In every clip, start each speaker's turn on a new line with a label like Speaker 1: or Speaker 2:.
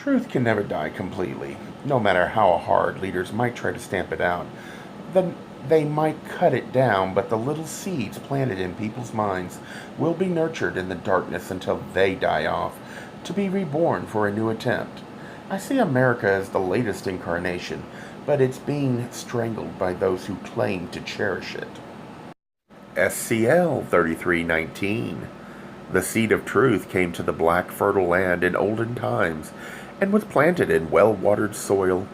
Speaker 1: Truth can never die completely, no matter how hard leaders might try to stamp it out. Then they might cut it down, but the little seeds planted in people's minds will be nurtured in the darkness until they die off, to be reborn for a new attempt. I see America as the latest incarnation, but it's being strangled by those who claim to cherish it. SCL 3319. The seed of truth came to the black fertile land in olden times, and was planted in well-watered soil.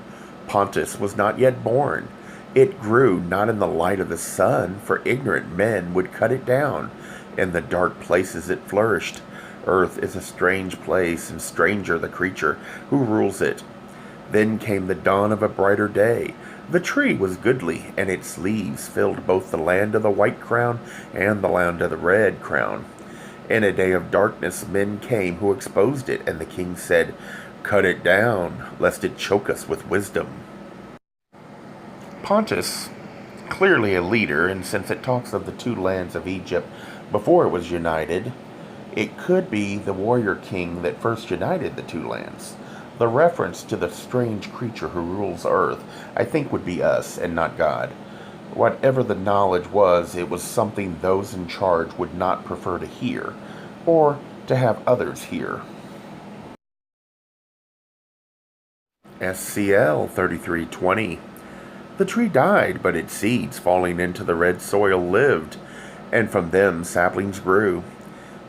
Speaker 1: Pontus was not yet born. It grew not in the light of the sun, for ignorant men would cut it down. In the dark places it flourished. Earth is a strange place, and stranger the creature who rules it. Then came the dawn of a brighter day. The tree was goodly, and its leaves filled both the land of the white crown and the land of the red crown. In a day of darkness men came who exposed it, and the king said, "Cut it down, lest it choke us with wisdom." Pontus, clearly a leader, and since it talks of the two lands of Egypt before it was united, it could be the warrior king that first united the two lands. The reference to the strange creature who rules earth, I think, would be us and not God. Whatever the knowledge was, it was something those in charge would not prefer to hear, or to have others hear. SCL 3320. The tree died, but its seeds, falling into the red soil, lived, and from them saplings grew.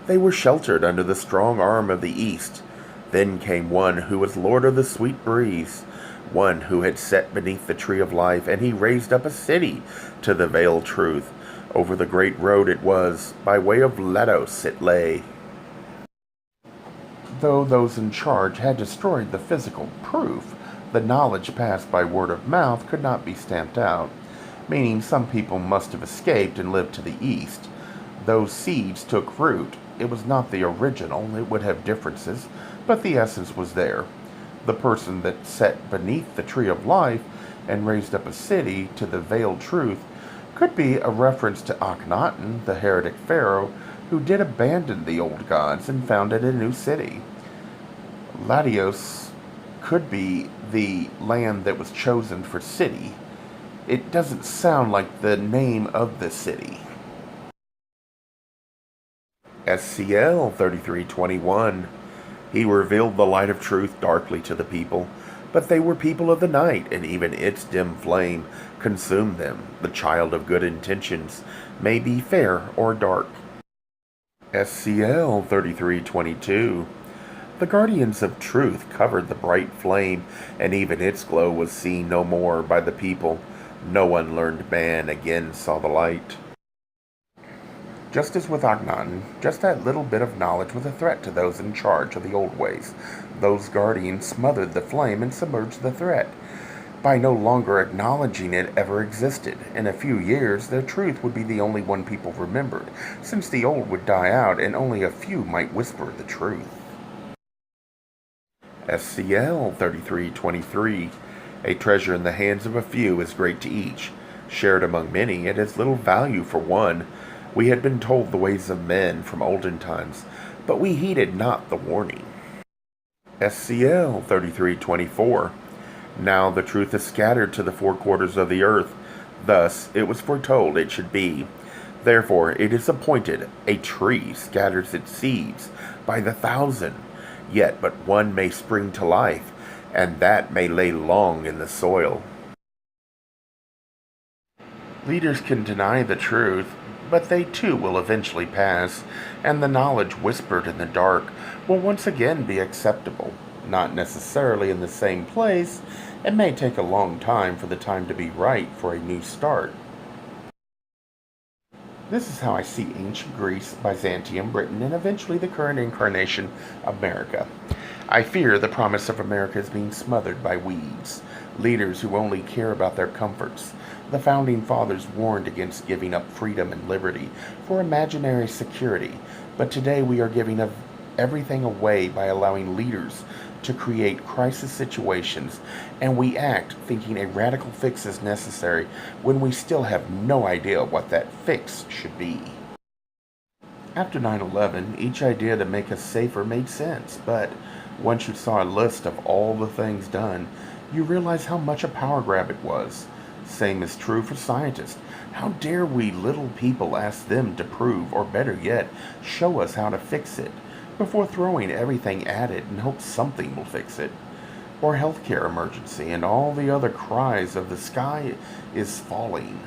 Speaker 1: They were sheltered under the strong arm of the east. Then came one who was lord of the sweet breeze, one who had sat beneath the tree of life, and he raised up a city to the veiled truth. Over the great road it was, by way of Lados it lay. Though those in charge had destroyed the physical proof, the knowledge passed by word of mouth could not be stamped out, meaning some people must have escaped and lived to the east. Those seeds took root. It was not the original, it would have differences, but the essence was there. The person that sat beneath the tree of life and raised up a city to the veiled truth could be a reference to Akhenaten, the heretic pharaoh, who did abandon the old gods and founded a new city. Latios could be the land that was chosen for city. It doesn't sound like the name of the city. SCL 3321. He revealed the light of truth darkly to the people, but they were people of the night, and even its dim flame consumed them. The child of good intentions may be fair or dark. SCL 3322. The guardians of truth covered the bright flame, and even its glow was seen no more by the people. No unlearned man again saw the light. Just as with Akhenaten, just that little bit of knowledge was a threat to those in charge of the old ways. Those guardians smothered the flame and submerged the threat. By no longer acknowledging it ever existed, in a few years their truth would be the only one people remembered, since the old would die out and only a few might whisper the truth. SCL 3323. A treasure in the hands of a few is great to each. Shared among many, it has little value for one. We had been told the ways of men from olden times, but we heeded not the warning. SCL 3324. Now the truth is scattered to the four quarters of the earth. Thus it was foretold it should be. Therefore it is appointed, a tree scatters its seeds by the thousand. Yet but one may spring to life, and that may lay long in the soil. Leaders can deny the truth, but they too will eventually pass, and the knowledge whispered in the dark will once again be acceptable. Not necessarily in the same place. It may take a long time for the time to be right for a new start. This is how I see ancient Greece, Byzantium, Britain, and eventually the current incarnation of America. I fear the promise of America is being smothered by weeds, leaders who only care about their comforts. The Founding Fathers warned against giving up freedom and liberty for imaginary security, but today we are giving everything away by allowing leaders to create crisis situations, and we act thinking a radical fix is necessary when we still have no idea what that fix should be. After 9/11, each idea to make us safer made sense, but Once you saw a list of all the things done, you realize how much a power grab it was. Same is true for scientists. How dare we little people ask them to prove, or better yet, show us how to fix it, before throwing everything at it and hope something will fix it? Or healthcare emergency and all the other cries of the sky is falling.